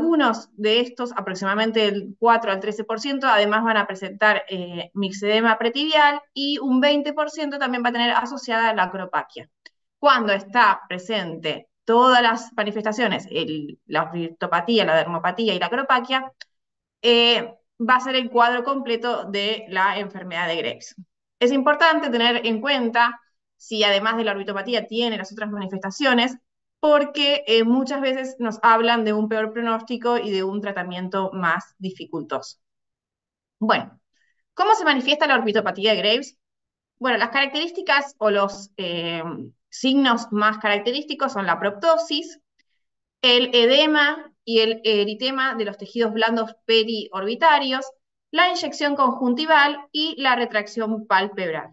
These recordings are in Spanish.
Algunos de estos, aproximadamente el 4 al 13%, además van a presentar mixedema pretibial y un 20% también va a tener asociada la acropaquia. Cuando está presente todas las manifestaciones, la ortopatía, la dermopatía y la acropaquia, va a ser el cuadro completo de la enfermedad de Graves. Es importante tener en cuenta si además de la orbitopatía tiene las otras manifestaciones, porque muchas veces nos hablan de un peor pronóstico y de un tratamiento más dificultoso. Bueno, ¿cómo se manifiesta la orbitopatía de Graves? Bueno, las características o los signos más característicos son la proptosis, el edema y el eritema de los tejidos blandos periorbitarios, la inyección conjuntival y la retracción palpebral.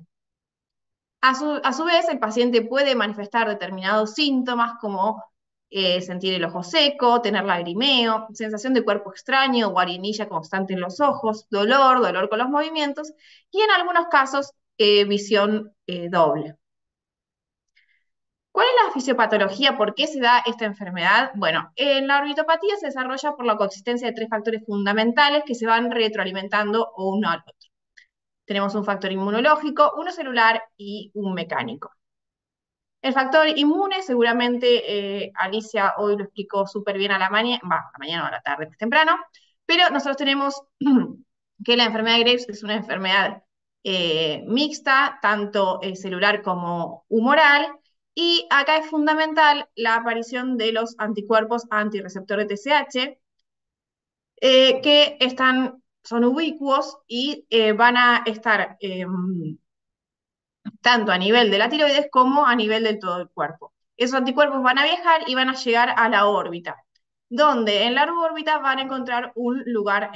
A su vez, el paciente puede manifestar determinados síntomas como sentir el ojo seco, tener lagrimeo, sensación de cuerpo extraño o arenilla constante en los ojos, dolor con los movimientos y en algunos casos visión doble. ¿Cuál es la fisiopatología? ¿Por qué se da esta enfermedad? Bueno, la orbitopatía se desarrolla por la coexistencia de tres factores fundamentales que se van retroalimentando uno al otro. Tenemos un factor inmunológico, uno celular y un mecánico. El factor inmune, seguramente Alicia hoy lo explicó súper bien a la mañana, a la mañana o a la tarde, más temprano, pero nosotros tenemos que la enfermedad de Graves es una enfermedad mixta, tanto celular como humoral, y acá es fundamental la aparición de los anticuerpos antirreceptor de TSH, que son ubicuos y van a estar tanto a nivel de la tiroides como a nivel de todo el cuerpo. Esos anticuerpos van a viajar y van a llegar a la órbita, donde en la órbita van a encontrar un lugar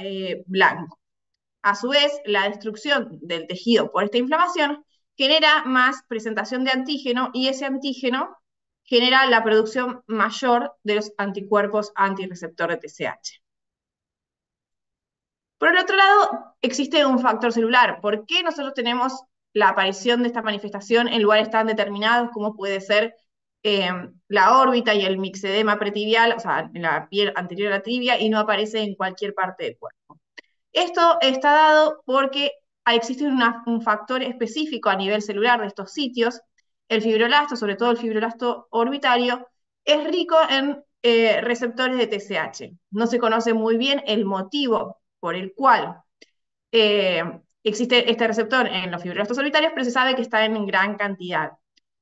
blanco. A su vez, la destrucción del tejido por esta inflamación genera más presentación de antígeno y ese antígeno genera la producción mayor de los anticuerpos antirreceptor de TSH. Por el otro lado, existe un factor celular. ¿Por qué nosotros tenemos la aparición de esta manifestación en lugares tan determinados como puede ser la órbita y el mixedema pretibial, o sea, en la piel anterior a la tibia, y no aparece en cualquier parte del cuerpo? Esto está dado porque existe un factor específico a nivel celular de estos sitios. El fibroblasto, sobre todo el fibroblasto orbitario, es rico en receptores de TSH. No se conoce muy bien el motivo por el cual existe este receptor en los fibroblastos orbitarios, pero se sabe que está en gran cantidad.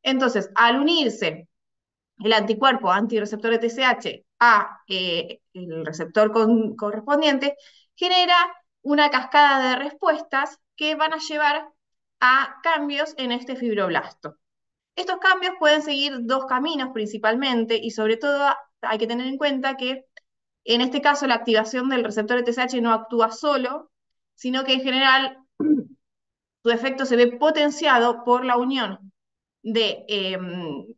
Entonces, al unirse el anticuerpo antirreceptor de TSH a el receptor correspondiente, genera una cascada de respuestas que van a llevar a cambios en este fibroblasto. Estos cambios pueden seguir dos caminos principalmente y sobre todo hay que tener en cuenta que en este caso la activación del receptor de TSH no actúa solo, sino que en general su efecto se ve potenciado por la unión de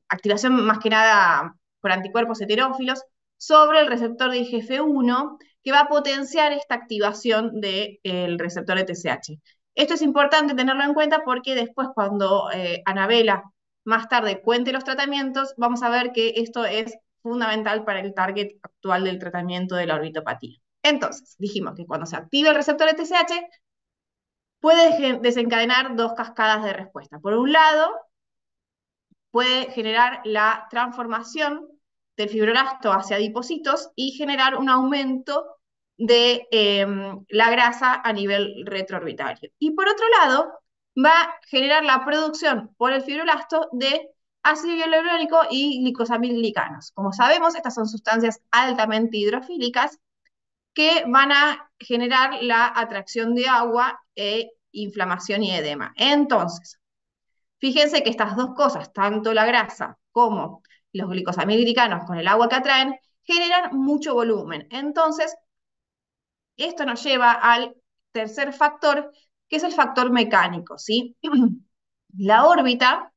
activación más que nada por anticuerpos heterófilos sobre el receptor de IGF-1 que va a potenciar esta activación del receptor de TSH. Esto es importante tenerlo en cuenta porque después cuando Anabela más tarde cuente los tratamientos, vamos a ver que esto es fundamental para el target actual del tratamiento de la orbitopatía. Entonces, dijimos que cuando se activa el receptor de TSH, puede desencadenar dos cascadas de respuesta. Por un lado, puede generar la transformación del fibroblasto hacia adipocitos y generar un aumento de la grasa a nivel retroorbitario. Y por otro lado, va a generar la producción por el fibroblasto de ácido hialurónico y glicosamilglicanos. Como sabemos, estas son sustancias altamente hidrofílicas que van a generar la atracción de agua e inflamación y edema. Entonces, fíjense que estas dos cosas, tanto la grasa como los glicosamilglicanos con el agua que atraen, generan mucho volumen. Entonces, esto nos lleva al tercer factor, que es el factor mecánico, ¿sí? La órbita,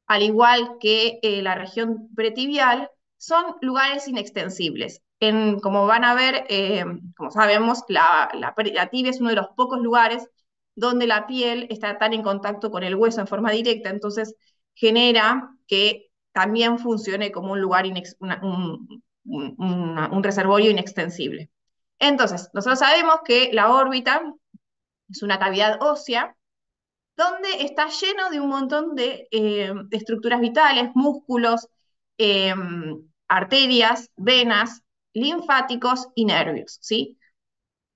al igual que la región pretibial, son lugares inextensibles. Como van a ver, como sabemos, la tibia es uno de los pocos lugares donde la piel está tan en contacto con el hueso en forma directa, entonces genera que también funcione como un lugar, un reservorio inextensible. Entonces, nosotros sabemos que la órbita es una cavidad ósea donde está lleno de un montón de estructuras vitales, músculos, eh, arterias, venas, linfáticos y nervios, ¿sí?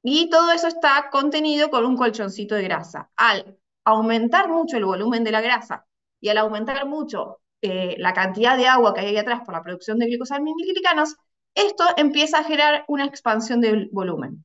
Y todo eso está contenido con un colchoncito de grasa. Al aumentar mucho el volumen de la grasa y al aumentar mucho la cantidad de agua que hay ahí atrás por la producción de glicosaminoglucanos, esto empieza a generar una expansión del volumen.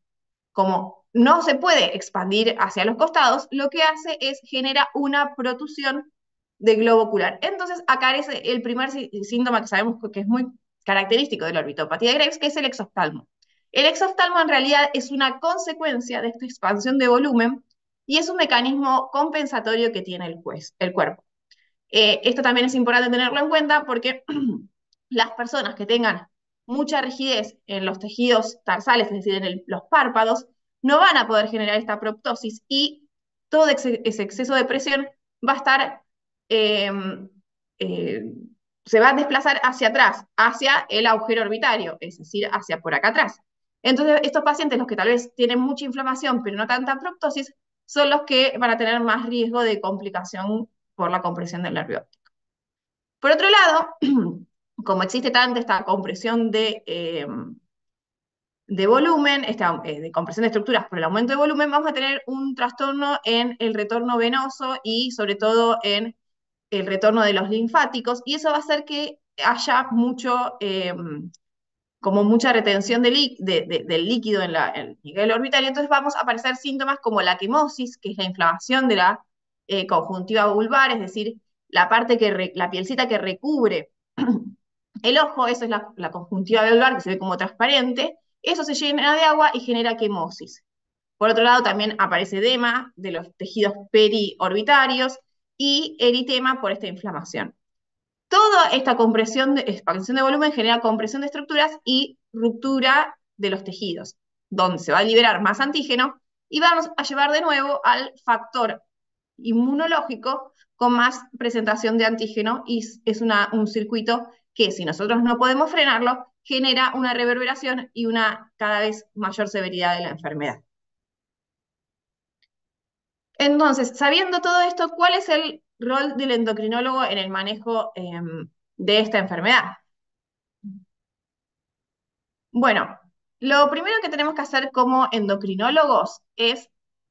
Como no se puede expandir hacia los costados, lo que hace es genera una protusión de globo ocular. Entonces, acá es el primer síntoma que sabemos que es muy característico de la orbitopatía de Graves, que es el exoftalmo. El exoftalmo en realidad es una consecuencia de esta expansión de volumen y es un mecanismo compensatorio que tiene el cuerpo. Esto también es importante tenerlo en cuenta porque las personas que tengan mucha rigidez en los tejidos tarsales, es decir, en los párpados, no van a poder generar esta proptosis y todo ese exceso de presión va a estar, eh, eh, se va a desplazar hacia atrás, hacia el agujero orbitario, es decir, hacia por acá atrás. Entonces, estos pacientes, los que tal vez tienen mucha inflamación, pero no tanta proptosis, son los que van a tener más riesgo de complicación por la compresión del nervio óptico. Por otro lado, como existe tanta esta compresión de volumen, de compresión de estructuras por el aumento de volumen, vamos a tener un trastorno en el retorno venoso y sobre todo en el retorno de los linfáticos, y eso va a hacer que haya como mucha retención del líquido en el nivel orbitario. Entonces vamos a aparecer síntomas como la quimosis, que es la inflamación de la conjuntiva vulvar, es decir, la parte la pielcita que recubre el ojo, eso es la conjuntiva vulvar, que se ve como transparente, eso se llena de agua y genera quimosis. Por otro lado, también aparece edema de los tejidos periorbitarios y eritema por esta inflamación. Toda esta expansión de volumen genera compresión de estructuras y ruptura de los tejidos, donde se va a liberar más antígeno y vamos a llevar de nuevo al factor inmunológico con más presentación de antígeno y es un circuito que si nosotros no podemos frenarlo, genera una reverberación y una cada vez mayor severidad de la enfermedad. Entonces, sabiendo todo esto, ¿cuál es el rol del endocrinólogo en el manejo de esta enfermedad? Bueno, lo primero que tenemos que hacer como endocrinólogos es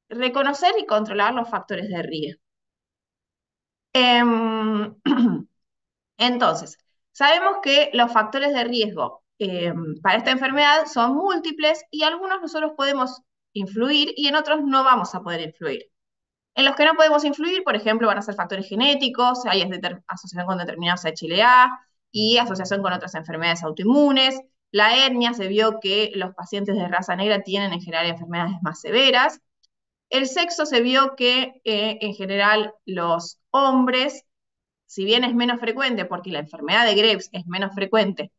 reconocer y controlar los factores de riesgo. Em, entonces, sabemos que los factores de riesgo para esta enfermedad son múltiples y algunos nosotros podemos influir y en otros no vamos a poder influir. En los que no podemos influir, por ejemplo, van a ser factores genéticos, hay asociación con determinados HLA y asociación con otras enfermedades autoinmunes. La etnia se vio que los pacientes de raza negra tienen en general enfermedades más severas. El sexo se vio que en general los hombres, si bien es menos frecuente, porque la enfermedad de Graves es menos frecuente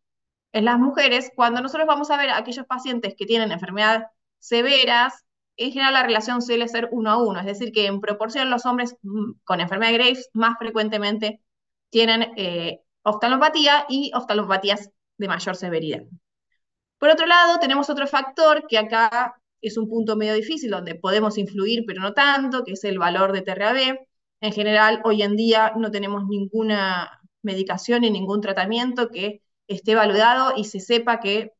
en las mujeres, cuando nosotros vamos a ver a aquellos pacientes que tienen enfermedades severas, en general la relación suele ser 1 a 1, es decir, que en proporción los hombres con enfermedad de Graves más frecuentemente tienen oftalmopatía y oftalmopatías de mayor severidad. Por otro lado, tenemos otro factor que acá es un punto medio difícil, donde podemos influir, pero no tanto, que es el valor de TRAB. En general, hoy en día no tenemos ninguna medicación ni ningún tratamiento que esté validado y se sepa que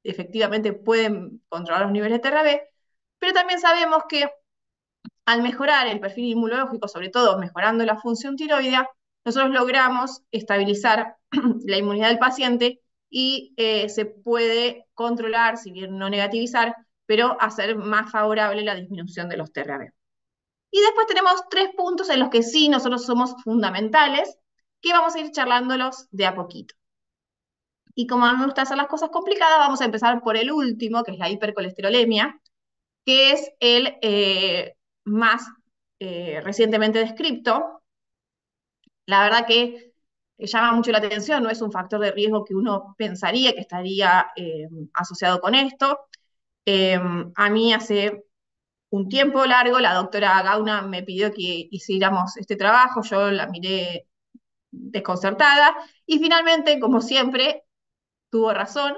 efectivamente pueden controlar los niveles de TRAB, pero también sabemos que al mejorar el perfil inmunológico, sobre todo mejorando la función tiroidea, nosotros logramos estabilizar la inmunidad del paciente y se puede controlar, si bien no negativizar, pero hacer más favorable la disminución de los TRAB. Y después tenemos 3 puntos en los que sí nosotros somos fundamentales, que vamos a ir charlándolos de a poquito. Y como a mí me gusta hacer las cosas complicadas, vamos a empezar por el último, que es la hipercolesterolemia, que es el más recientemente descrito. La verdad que llama mucho la atención, no es un factor de riesgo que uno pensaría que estaría asociado con esto. A mí hace un tiempo largo la doctora Gauna me pidió que hiciéramos este trabajo, yo la miré desconcertada y finalmente, como siempre, tuvo razón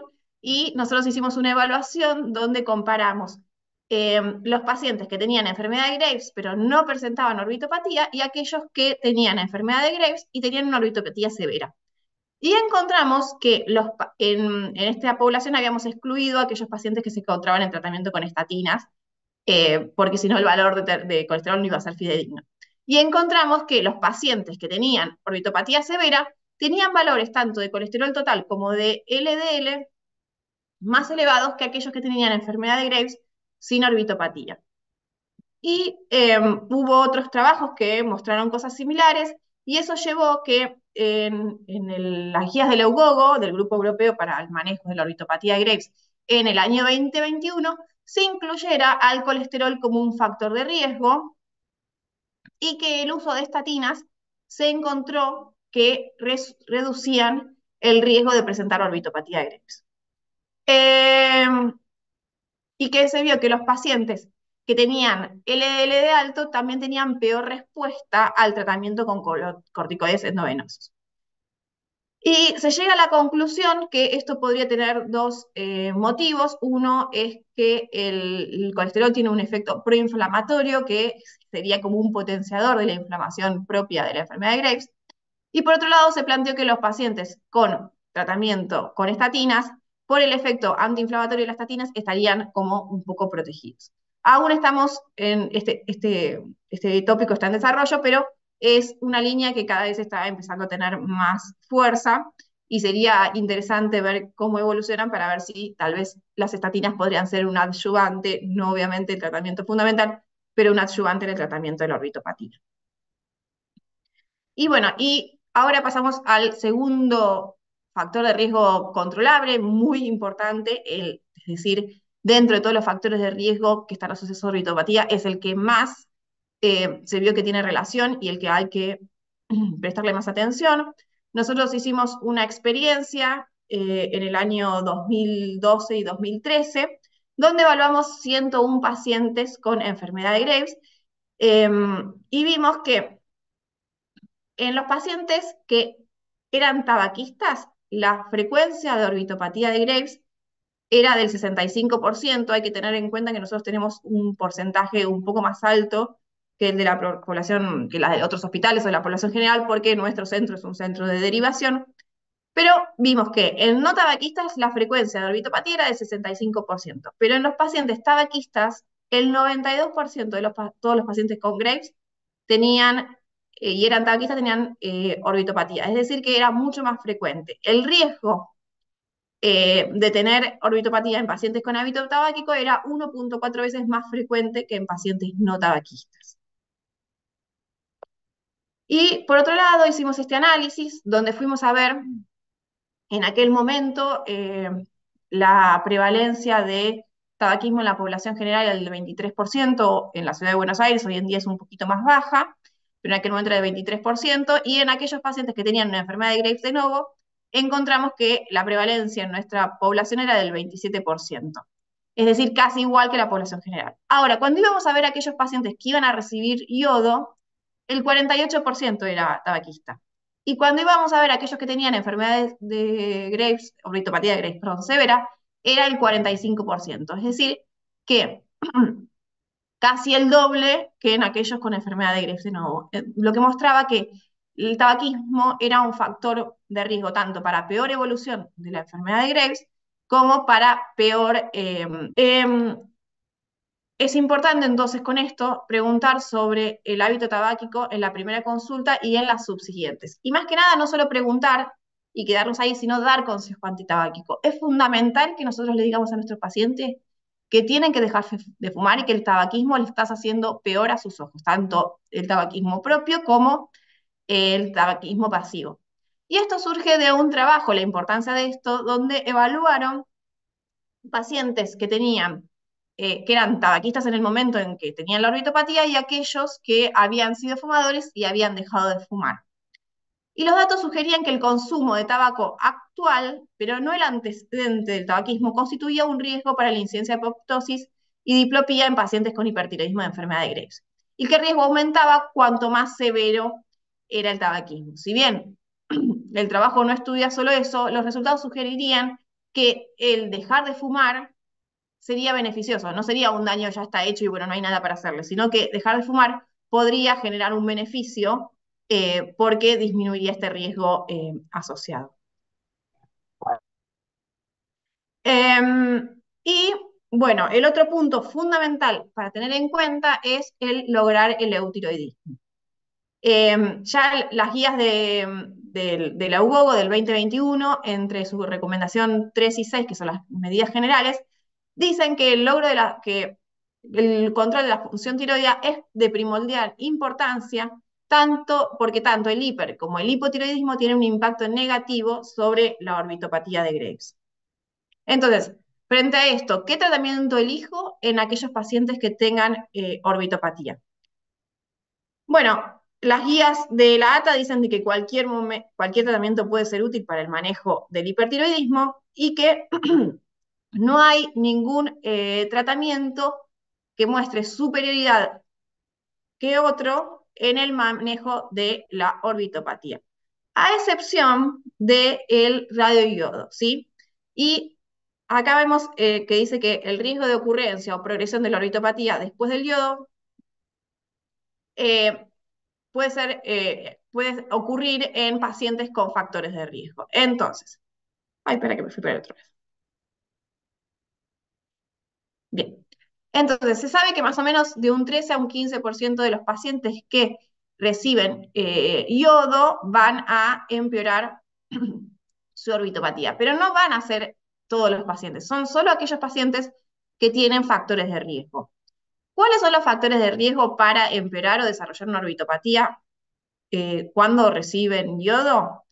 y nosotros hicimos una evaluación donde comparamos los pacientes que tenían enfermedad de Graves pero no presentaban orbitopatía y aquellos que tenían enfermedad de Graves y tenían una orbitopatía severa. Y encontramos que en esta población habíamos excluido a aquellos pacientes que se encontraban en tratamiento con estatinas, porque si no el valor de colesterol no iba a ser fidedigno. Y encontramos que los pacientes que tenían orbitopatía severa tenían valores tanto de colesterol total como de LDL más elevados que aquellos que tenían enfermedad de Graves sin orbitopatía. Y hubo otros trabajos que mostraron cosas similares, y eso llevó que las guías del EUGOGO, del Grupo Europeo para el Manejo de la Orbitopatía de Graves, en el año 2021, se incluyera al colesterol como un factor de riesgo, y que el uso de estatinas se encontró que reducían el riesgo de presentar orbitopatía de Graves. Y que se vio que los pacientes que tenían LDL de alto también tenían peor respuesta al tratamiento con corticoides endovenosos. Y se llega a la conclusión que esto podría tener dos motivos. Uno es que el colesterol tiene un efecto proinflamatorio, que sería como un potenciador de la inflamación propia de la enfermedad de Graves. Y por otro lado, se planteó que los pacientes con tratamiento con estatinas, por el efecto antiinflamatorio de las estatinas, estarían como un poco protegidos. Aún estamos en este tópico está en desarrollo, pero es una línea que cada vez está empezando a tener más fuerza y sería interesante ver cómo evolucionan para ver si tal vez las estatinas podrían ser un adyuvante, no obviamente el tratamiento fundamental, pero un adyuvante en el tratamiento de la orbitopatía. Y bueno, y ahora pasamos al segundo factor de riesgo controlable, muy importante, es decir, dentro de todos los factores de riesgo que están asociados a orbitopatía, es el que más se vio que tiene relación y el que hay que prestarle más atención. Nosotros hicimos una experiencia en el año 2012 y 2013, donde evaluamos 101 pacientes con enfermedad de Graves, y vimos que en los pacientes que eran tabaquistas, la frecuencia de orbitopatía de Graves era del 65%. Hay que tener en cuenta que nosotros tenemos un porcentaje un poco más alto que el de la población, que la de otros hospitales o de la población general, porque nuestro centro es un centro de derivación. Pero vimos que en no tabaquistas la frecuencia de orbitopatía era del 65%, pero en los pacientes tabaquistas el 92% de todos los pacientes con Graves tenían, y eran tabaquistas, tenían orbitopatía, es decir, que era mucho más frecuente. El riesgo de tener orbitopatía en pacientes con hábito tabáquico era 1.4 veces más frecuente que en pacientes no tabaquistas. Y por otro lado, hicimos este análisis donde fuimos a ver en aquel momento la prevalencia de tabaquismo en la población general era del 23%, en la ciudad de Buenos Aires hoy en día es un poquito más baja, pero en aquel momento era del 23%, y en aquellos pacientes que tenían una enfermedad de Graves de novo, encontramos que la prevalencia en nuestra población era del 27%, es decir, casi igual que la población general. Ahora, cuando íbamos a ver a aquellos pacientes que iban a recibir yodo, el 48% era tabaquista. Y cuando íbamos a ver a aquellos que tenían enfermedades de Graves, orbitopatía de Graves, perdón, severa, era el 45%. Es decir, que casi el doble que en aquellos con enfermedad de Graves de nuevo. Lo que mostraba que el tabaquismo era un factor de riesgo tanto para peor evolución de la enfermedad de Graves como para peor... Es importante entonces con esto preguntar sobre el hábito tabáquico en la primera consulta y en las subsiguientes. Y más que nada, no solo preguntar y quedarnos ahí, sino dar consejo antitabáquico. Es fundamental que nosotros le digamos a nuestros pacientes que tienen que dejar de fumar y que el tabaquismo le está haciendo peor a sus ojos, tanto el tabaquismo propio como el tabaquismo pasivo. Y esto surge de un trabajo, la importancia de esto, donde evaluaron pacientes que tenían, que eran tabaquistas en el momento en que tenían la orbitopatía y aquellos que habían sido fumadores y habían dejado de fumar. Y los datos sugerían que el consumo de tabaco actual, pero no el antecedente del tabaquismo, constituía un riesgo para la incidencia de apoptosis y diplopía en pacientes con hipertiroidismo de enfermedad de Graves. Y que el riesgo aumentaba cuanto más severo era el tabaquismo. Si bien el trabajo no estudia solo eso, los resultados sugerirían que el dejar de fumar sería beneficioso, no sería un daño ya está hecho y bueno, no hay nada para hacerle, sino que dejar de fumar podría generar un beneficio porque disminuiría este riesgo asociado. Y bueno, el otro punto fundamental para tener en cuenta es el lograr el eutiroidismo. Ya las guías de la UGOGO del 2021, entre su recomendación 3 y 6, que son las medidas generales, dicen que que el control de la función tiroidea es de primordial importancia, porque tanto el hiper como el hipotiroidismo tienen un impacto negativo sobre la orbitopatía de Graves. Entonces, frente a esto, ¿qué tratamiento elijo en aquellos pacientes que tengan orbitopatía? Bueno, las guías de la ATA dicen de que cualquier tratamiento puede ser útil para el manejo del hipertiroidismo y que no hay ningún tratamiento que muestre superioridad que otro en el manejo de la orbitopatía, a excepción del radioiodo, ¿sí? Y acá vemos que dice que el riesgo de ocurrencia o progresión de la orbitopatía después del yodo eh, puede ocurrir en pacientes con factores de riesgo. Entonces, ay, espera que me fui para otra vez. Bien. Entonces, se sabe que más o menos de un 13 a un 15% de los pacientes que reciben yodo van a empeorar su orbitopatía, pero no van a ser todos los pacientes, son solo aquellos pacientes que tienen factores de riesgo. ¿Cuáles son los factores de riesgo para empeorar o desarrollar una orbitopatía cuando reciben yodo?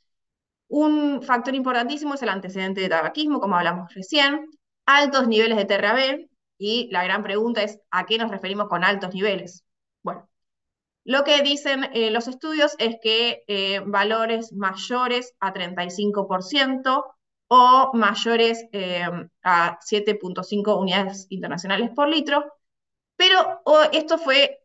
Un factor importantísimo es el antecedente de tabaquismo, como hablamos recién, altos niveles de TRAB, y la gran pregunta es, ¿a qué nos referimos con altos niveles? Bueno, lo que dicen los estudios es que valores mayores a 35% o mayores a 7.5 unidades internacionales por litro, pero esto fue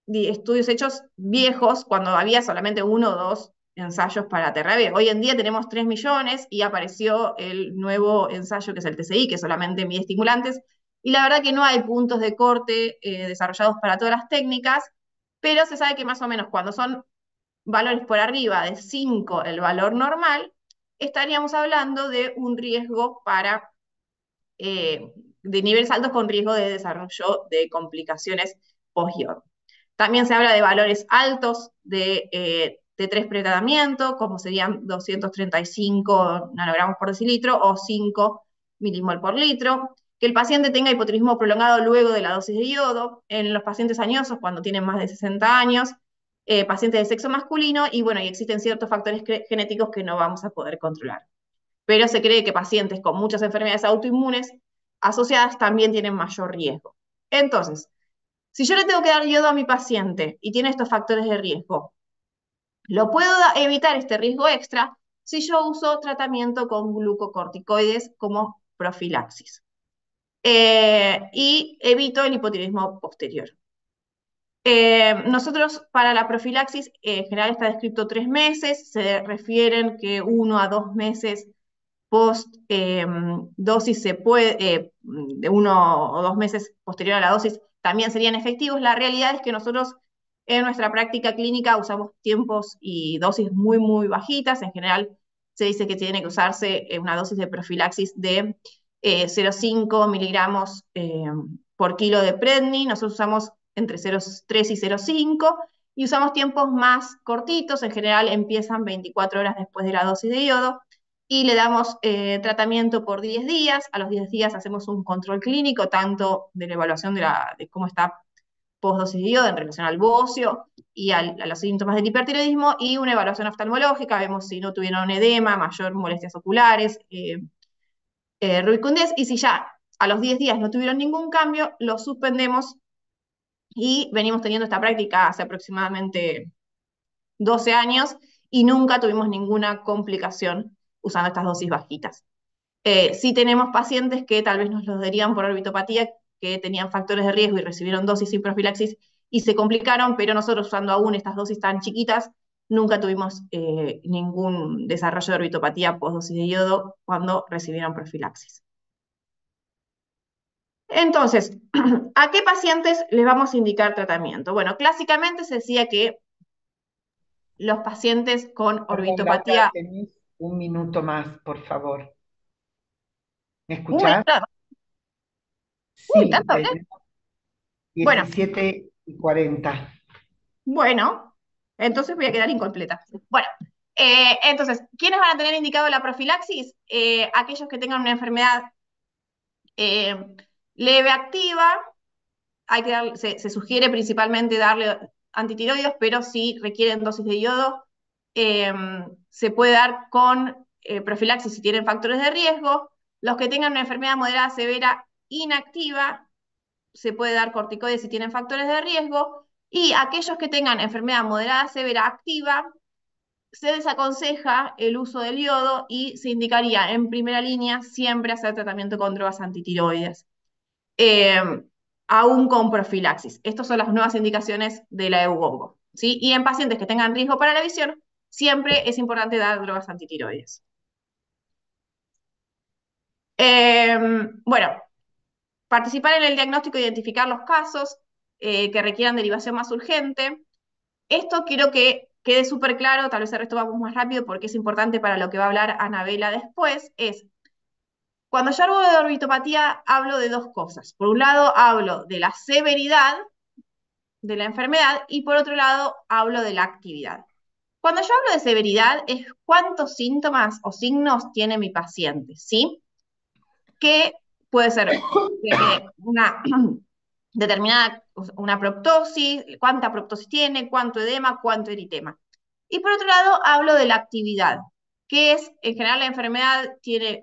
estudios hechos viejos, cuando había solamente 1 o 2 ensayos para TRAB. Hoy en día tenemos 3 millones y apareció el nuevo ensayo que es el TCI, que solamente mide estimulantes, y la verdad que no hay puntos de corte desarrollados para todas las técnicas, pero se sabe que más o menos cuando son valores por arriba de 5, el valor normal, estaríamos hablando de un riesgo de niveles altos con riesgo de desarrollo de complicaciones post-yodo. También se habla de valores altos de T3 pretratamiento, como serían 235 nanogramos por decilitro o 5 milimol por litro. Que el paciente tenga hipotiroidismo prolongado luego de la dosis de yodo, en los pacientes añosos cuando tienen más de 60 años, pacientes de sexo masculino, y bueno, y existen ciertos factores genéticos que no vamos a poder controlar. Pero se cree que pacientes con muchas enfermedades autoinmunes asociadas también tienen mayor riesgo. Entonces, si yo le tengo que dar yodo a mi paciente y tiene estos factores de riesgo, lo puedo evitar este riesgo extra si yo uso tratamiento con glucocorticoides como profilaxis. Y evito el hipotiroidismo posterior. Nosotros para la profilaxis en general está descrito 3 meses, se refieren que 1 a 2 meses post dosis se puede, de 1 o 2 meses posterior a la dosis también serían efectivos. La realidad es que nosotros en nuestra práctica clínica usamos tiempos y dosis muy, muy bajitas. En general se dice que tiene que usarse una dosis de profilaxis de 0,5 miligramos por kilo de predni. Nosotros usamos entre 0,3 y 0,5 y usamos tiempos más cortitos. En general empiezan 24 horas después de la dosis de yodo y le damos tratamiento por 10 días. A los 10 días hacemos un control clínico, tanto de la evaluación de cómo está post-dosis de yodo en relación al bocio y a los síntomas del hipertiroidismo, y una evaluación oftalmológica, vemos si no tuvieron edema, mayor molestias oculares, rubicundez, y si ya a los 10 días no tuvieron ningún cambio, lo suspendemos, y venimos teniendo esta práctica hace aproximadamente 12 años y nunca tuvimos ninguna complicación usando estas dosis bajitas. Sí tenemos pacientes que tal vez nos los darían por orbitopatía, que tenían factores de riesgo y recibieron dosis sin profilaxis y se complicaron, pero nosotros usando aún estas dosis tan chiquitas, nunca tuvimos ningún desarrollo de orbitopatía postdosis de yodo cuando recibieron profilaxis. Entonces, ¿a qué pacientes les vamos a indicar tratamiento? Bueno, clásicamente se decía que los pacientes con Perdón, Laura, orbitopatía... tenés un minuto más, por favor. ¿Me Uy, escuchás? claro. Uy, Sí, tanto, ¿eh? tenemos Bueno, 17:40. bueno, entonces voy a quedar incompleta. Bueno, entonces, ¿quiénes van a tener indicado la profilaxis? Aquellos que tengan una enfermedad eh, leve activa, se sugiere principalmente darle antitiroides, pero si requieren dosis de yodo, eh, se puede dar con profilaxis si tienen factores de riesgo. Los que tengan una enfermedad moderada severa inactiva, se puede dar corticoides si tienen factores de riesgo. Y aquellos que tengan enfermedad moderada severa activa, se desaconseja el uso del yodo y se indicaría en primera línea siempre hacer tratamiento con drogas antitiroides, eh, aún con profilaxis. Estas son las nuevas indicaciones de la EUGOVO, ¿sí? Y en pacientes que tengan riesgo para la visión, siempre es importante dar drogas antitiroides. Bueno, participar en el diagnóstico e identificar los casos que requieran derivación más urgente. Esto quiero que quede súper claro, tal vez el resto vamos más rápido porque es importante para lo que va a hablar Anabela después, es cuando yo hablo de orbitopatía hablo de dos cosas. Por un lado hablo de la severidad de la enfermedad y por otro lado hablo de la actividad. Cuando yo hablo de severidad es cuántos síntomas o signos tiene mi paciente, ¿sí? Que puede ser una determinada, una proptosis, cuánta proptosis tiene, cuánto edema, cuánto eritema. Y por otro lado, hablo de la actividad, que es, en general, la enfermedad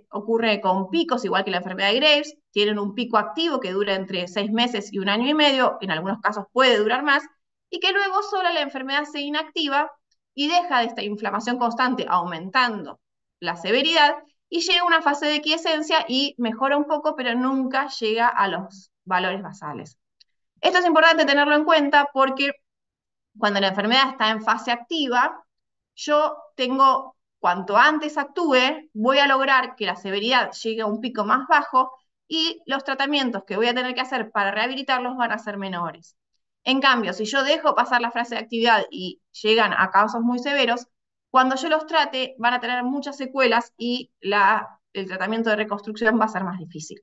ocurre con picos, igual que la enfermedad de Graves, tienen un pico activo que dura entre 6 meses y un año y medio, en algunos casos puede durar más, y que luego sola la enfermedad se inactiva y deja de esta inflamación constante aumentando la severidad y llega a una fase de quiescencia y mejora un poco, pero nunca llega a los valores basales. Esto es importante tenerlo en cuenta porque cuando la enfermedad está en fase activa, yo tengo, cuanto antes actúe, voy a lograr que la severidad llegue a un pico más bajo y los tratamientos que voy a tener que hacer para rehabilitarlos van a ser menores. En cambio, si yo dejo pasar la fase de actividad y llegan a casos muy severos, cuando yo los trate van a tener muchas secuelas y el tratamiento de reconstrucción va a ser más difícil.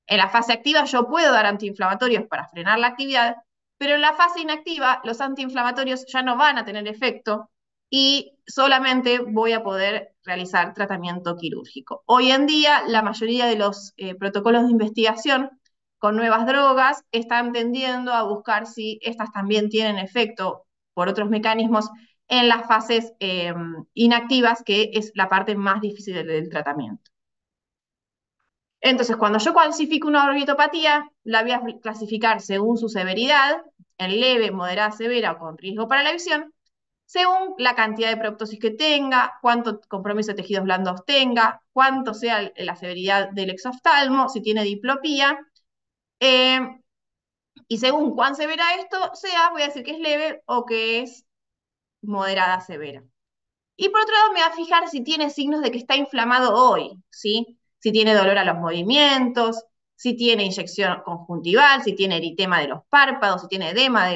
En la fase activa yo puedo dar antiinflamatorios para frenar la actividad, pero en la fase inactiva los antiinflamatorios ya no van a tener efecto y solamente voy a poder realizar tratamiento quirúrgico. Hoy en día la mayoría de los protocolos de investigación con nuevas drogas están tendiendo a buscar si estas también tienen efecto por otros mecanismos en las fases inactivas, que es la parte más difícil del tratamiento. Entonces, cuando yo clasifico una orbitopatía, la voy a clasificar según su severidad, en leve, moderada, severa o con riesgo para la visión, según la cantidad de proptosis que tenga, cuánto compromiso de tejidos blandos tenga, cuánto sea la severidad del exoftalmo, si tiene diplopía, eh, y según cuán severa esto sea, voy a decir que es leve o que es moderada severa. Y por otro lado me va a fijar si tiene signos de que está inflamado hoy, ¿sí? Si tiene dolor a los movimientos, si tiene inyección conjuntival, si tiene eritema de los párpados, si tiene edema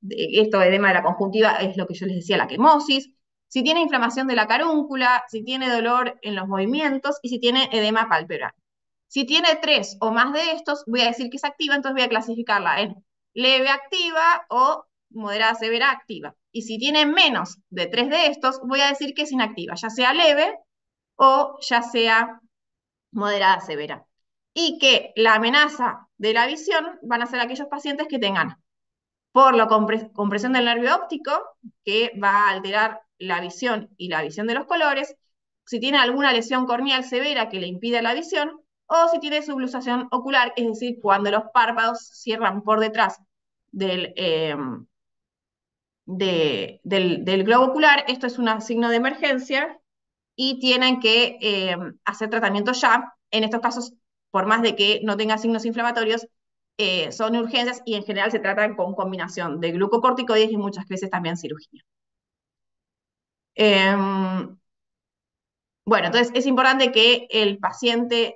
esto edema de la conjuntiva es lo que yo les decía, la quemosis, si tiene inflamación de la carúncula, si tiene dolor en los movimientos y si tiene edema palpebral. Si tiene 3 o más de estos, voy a decir que es activa, entonces voy a clasificarla en leve activa o moderada severa activa. Y si tiene menos de 3 de estos, voy a decir que es inactiva, ya sea leve o ya sea moderada severa. Y que la amenaza de la visión van a ser aquellos pacientes que tengan por la compresión del nervio óptico, que va a alterar la visión y la visión de los colores, si tiene alguna lesión corneal severa que le impida la visión, o si tiene subluxación ocular, es decir, cuando los párpados cierran por detrás del, del globo ocular. Esto es un signo de emergencia y tienen que hacer tratamiento ya. En estos casos, por más de que no tenga signos inflamatorios, son urgencias y en general se tratan con combinación de glucocorticoides y muchas veces también cirugía. Em, bueno, entonces es importante que el paciente,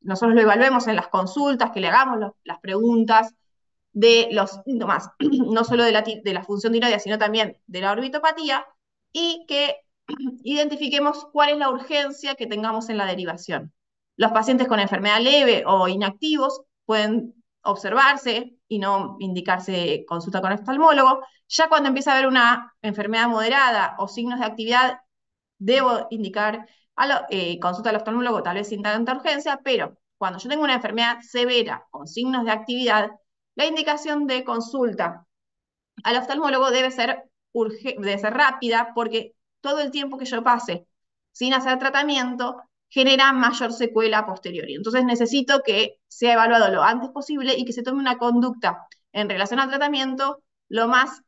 nosotros lo evaluemos en las consultas, que le hagamos las preguntas de los síntomas, no solo de la función tiroidea, sino también de la orbitopatía, y que identifiquemos cuál es la urgencia que tengamos en la derivación. Los pacientes con enfermedad leve o inactivos pueden observarse y no indicarse consulta con oftalmólogo. Ya cuando empieza a haber una enfermedad moderada o signos de actividad, debo indicar consulta al oftalmólogo, tal vez sin tanta urgencia, pero cuando yo tengo una enfermedad severa con signos de actividad, la indicación de consulta al oftalmólogo debe ser rápida, porque todo el tiempo que yo pase sin hacer tratamiento genera mayor secuela posterior. Entonces necesito que sea evaluado lo antes posible y que se tome una conducta en relación al tratamiento lo más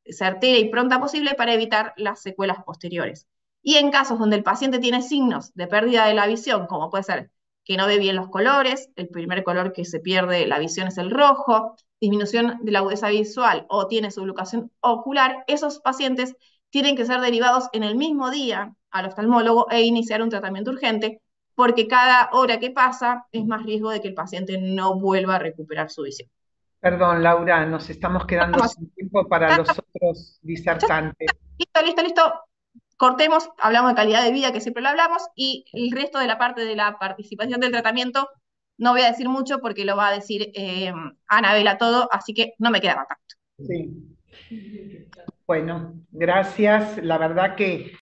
certera y pronta posible para evitar las secuelas posteriores. Y en casos donde el paciente tiene signos de pérdida de la visión, como puede ser que no ve bien los colores, el primer color que se pierde la visión es el rojo, disminución de la agudeza visual o tiene subluxación ocular, esos pacientes tienen que ser derivados en el mismo día al oftalmólogo e iniciar un tratamiento urgente, porque cada hora que pasa es más riesgo de que el paciente no vuelva a recuperar su visión. Perdón, Laura, nos estamos quedando Estamos, sin tiempo para ya, los otros ya, disertantes. listo, listo, listo. Cortemos, hablamos de calidad de vida, que siempre lo hablamos, y el resto de la parte de la participación del tratamiento no voy a decir mucho porque lo va a decir Anabela todo, así que no me queda más. Sí. Bueno, gracias. La verdad que